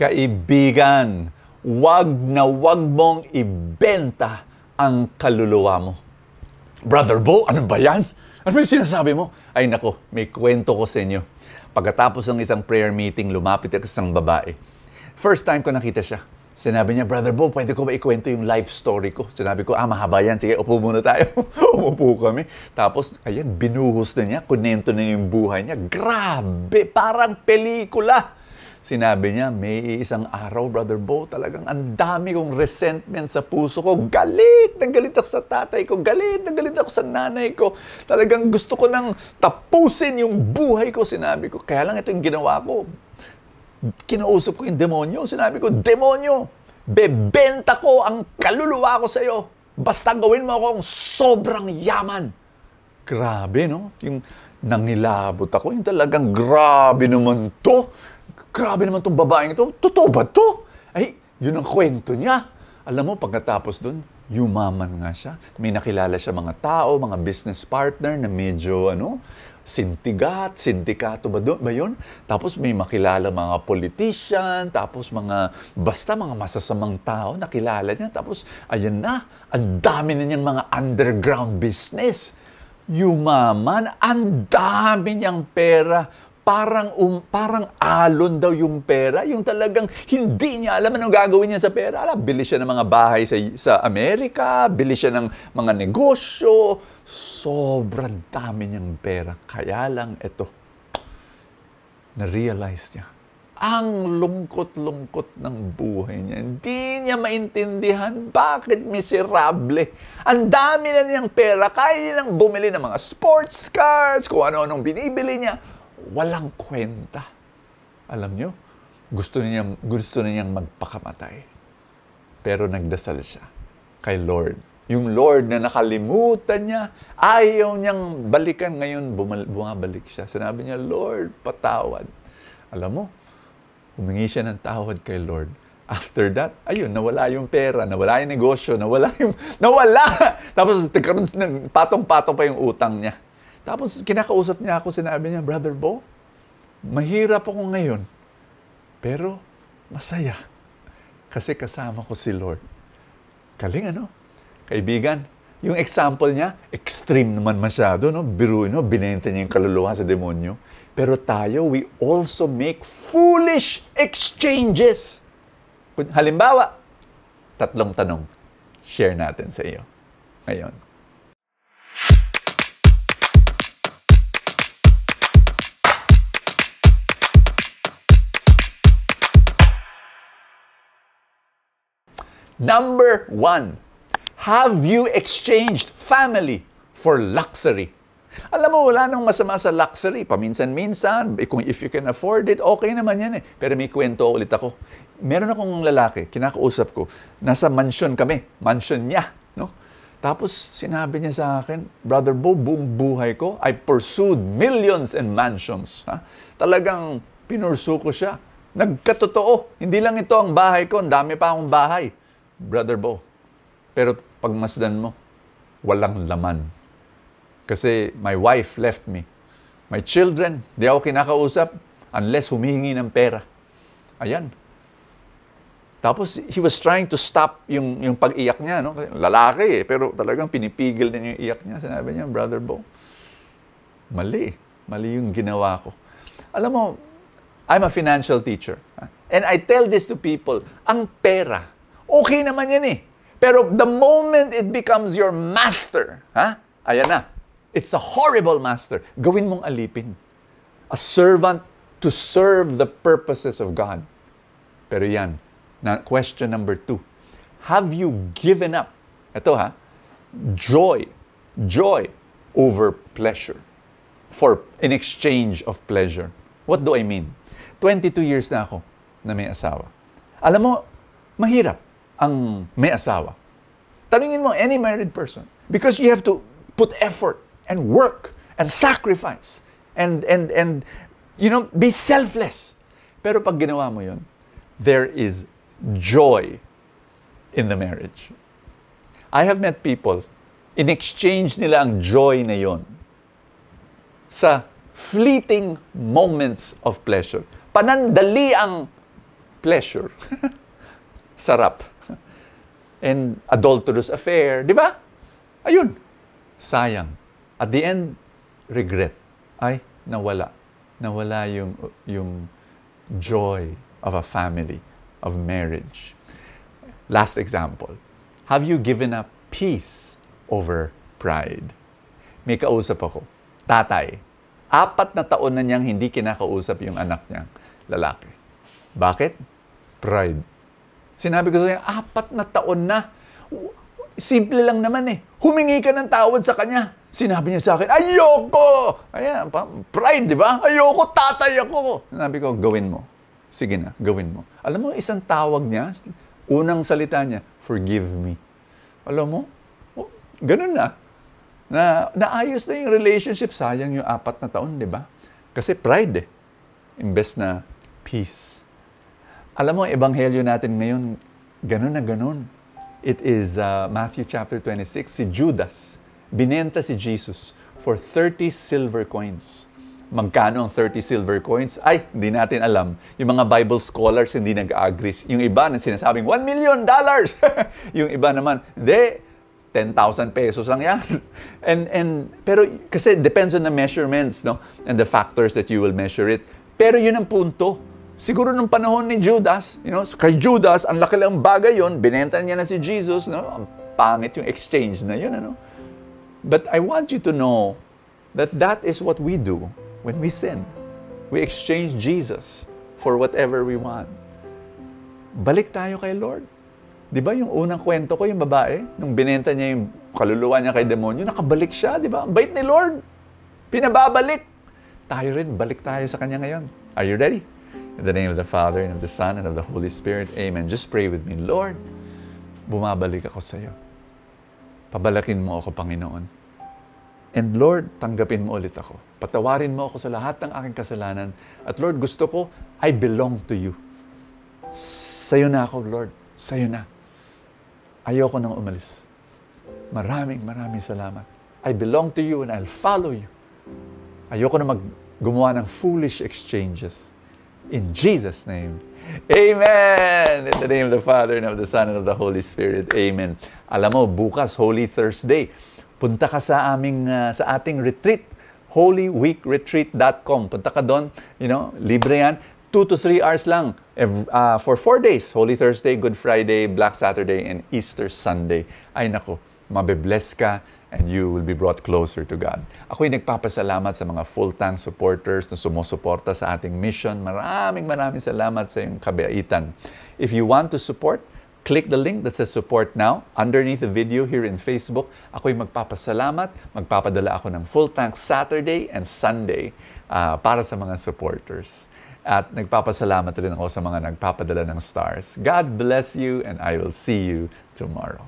Kaibigan, wag na wag mong ibenta ang kaluluwa mo. Brother Bo, ano ba yan? Ano ba yung sinasabi mo? Ay nako, may kwento ko sa inyo. Pagkatapos ng isang prayer meeting, lumapit ako sa isang babae. First time ko nakita siya. Sinabi niya, Brother Bo, pwede ko ba ikwento yung life story ko? Sinabi ko, mahaba yan. Sige, upo muna tayo. Umupo kami. Tapos, ayan, binuhos na niya. Kunento na yung buhay niya. Grabe, parang pelikula. Sinabi niya, may isang araw, Brother Bo, talagang ang dami kong resentment sa puso ko. Galit na galit ako sa tatay ko. Galit na galit ako sa nanay ko. Talagang gusto ko nang tapusin yung buhay ko, sinabi ko. Kaya lang ito yung ginawa ko. Kinausap ko yung demonyo. Sinabi ko, demonyo, bebenta ko ang kaluluwa ko sa iyo. Basta gawin mo akong sobrang yaman. Grabe, no? Yung nangilabot ako, yung talagang grabe naman to. Grabe naman tong babaeng ito. Totoo ba to? Ay, yun ang kwento niya. Alam mo, pagkatapos dun, yumaman nga siya. May nakilala siya mga tao, mga business partner na medyo, sindikato ba yun? Tapos may makilala mga politician, tapos basta mga masasamang tao, nakilala niya. Tapos, ayan na, ang dami na niyang mga underground business. Yumaman, ang dami niyang pera. Parang alon daw yung pera. Yung talagang hindi niya alam anong gagawin niya sa pera. Bili siya ng mga bahay sa Amerika, bili siya ng mga negosyo. Sobrang dami niyang pera. Kaya lang ito, na-realize niya, ang lungkot-lungkot ng buhay niya. Hindi niya maintindihan bakit miserable. Ang dami na niyang pera. Kaya niya nang bumili ng mga sports cars, kung ano-anong binibili niya. Walang kwenta. Alam niyo, gusto niyang magpakamatay. Pero nagdasal siya kay Lord. Yung Lord na nakalimutan niya, ayaw niyang balikan. Ngayon, bumabalik siya. Sinabi niya, Lord, patawad. Alam mo, humingi siya ng tawad kay Lord. After that, ayun, nawala yung pera, nawala yung negosyo, nawala! Tapos, patong-patong pa yung utang niya. Tapos, kinakausap niya ako, sinabi niya, Brother Bo, mahirap ako ngayon, pero masaya. Kasi kasama ko si Lord. Kaling Kaibigan, yung example niya, extreme naman masyado, no? Biruin, binenta niya yung kaluluwa sa demonyo. Pero tayo, we also make foolish exchanges. Halimbawa, 3 tanong, share natin sa iyo ngayon. Number 1, have you exchanged family for luxury? Alam mo, wala nang masama sa luxury. Paminsan-minsan, if you can afford it, okay naman yan eh. Pero may kwento ulit ako. Meron akong lalaki, kinakausap ko, nasa mansion kami, mansion niya. No? Tapos sinabi niya sa akin, Brother Bo, buong buhay ko, I pursued millions and mansions. Talagang pinursu ko siya. Nagkatotoo. Hindi lang ito ang bahay ko, ang dami pa akong bahay. Brother Bo, pero pagmasdan mo, walang laman. Kasi my wife left me. My children, di ako kinakausap unless humihingi ng pera. Ayan. Tapos, he was trying to stop yung pag-iyak niya. No? Lalaki pero talagang pinipigil din yung iyak niya. Sinabi niya, Brother Bo, mali yung ginawa ko. Alam mo, I'm a financial teacher. And I tell this to people, ang pera, okay naman yan eh. Pero the moment it becomes your master, ayan na. It's a horrible master. Gawin mong alipin. A servant to serve the purposes of God. Pero yan, question number 2. Have you given up? Ito joy over pleasure. In exchange of pleasure. What do I mean? 22 years na ako na may asawa. Alam mo, mahirap ang may asawa. Tanungin mo any married person. Because you have to put effort and work and sacrifice and be selfless. Pero pag ginawa mo yun, there is joy in the marriage. I have met people, in exchange nila ang joy na yon sa fleeting moments of pleasure. Panandali ang pleasure. Sarap. And adulterous affair, di ba? Ayun, sayang. At the end, regret. Ay, nawala. Nawala yung joy of a family, of marriage. Last example. Have you given up peace over pride? May kausap ako. Tatay. 4 na taon na niyang hindi kinakausap yung anak niyang lalaki. Bakit? Pride. Sinabi ko sa kanya, 4 na taon na. Simple lang naman eh. Humingi ka ng tawad sa kanya. Sinabi niya sa akin, ayoko! Ayan, pride, di ba? Ayoko, tatay ako. Sinabi ko, gawin mo. Sige na, gawin mo. Alam mo, isang tawag niya, unang salita niya, forgive me. Alam mo, ganun na. Naayos na yung relationship. Sayang yung 4 na taon, di ba? Kasi pride eh. Imbes na peace. Alam mo, ebanghelyo natin ngayon, ganun na ganun. It is Matthew chapter 26, si Judas, binenta si Jesus for 30 silver coins. Magkano ang 30 silver coins? Ay, hindi natin alam. Yung mga Bible scholars hindi nag-agree. Yung iba na sinasabing, $1 million! Yung iba naman, hindi, 10,000 pesos lang yan. Pero kasi depends on the measurements, no? And the factors that you will measure it. Pero yun ang punto. Siguro nung panahon ni Judas, kay Judas, ang laki lang bagay yun, binenta niya na si Jesus, no? Ang pangit yung exchange na yun, ano? But I want you to know that that is what we do when we sin. We exchange Jesus for whatever we want. Balik tayo kay Lord. Di ba yung unang kwento ko, yung babae, nung binenta niya yung kaluluwa niya kay demonyo, nakabalik siya, di ba? Ang bait ni Lord. Pinababalik. Tayo rin, balik tayo sa Kanya ngayon. Are you ready? In the name of the Father, and of the Son, and of the Holy Spirit, Amen. Just pray with me. Lord, bumabalik ako sa iyo. Pabalakin mo ako, Panginoon. And Lord, tanggapin mo ulit ako. Patawarin mo ako sa lahat ng aking kasalanan. At Lord, gusto ko, I belong to you. Sa'yo na ako, Lord. Sa'yo na. Ayoko nang umalis. Maraming salamat. I belong to you and I'll follow you. Ayoko na gumawa ng foolish exchanges. In Jesus' name. Amen! In the name of the Father, and of the Son, and of the Holy Spirit. Amen. Alam mo, bukas, Holy Thursday. Punta ka sa ating retreat. holyweekretreat.com. Punta ka doon. Libre yan. 2 to 3 hours lang. For 4 days. Holy Thursday, Good Friday, Black Saturday, and Easter Sunday. Ay nako, mabibless ka and you will be brought closer to God. Ako'y nagpapasalamat sa mga full-time supporters na sumusuporta sa ating mission. Maraming salamat sa iyong kabaitan. If you want to support, click the link that says support now underneath the video here in Facebook. Ako'y magpapasalamat. Magpapadala ako ng full tank Saturday and Sunday para sa mga supporters. At nagpapasalamat rin ako sa mga nagpapadala ng stars. God bless you and I will see you tomorrow.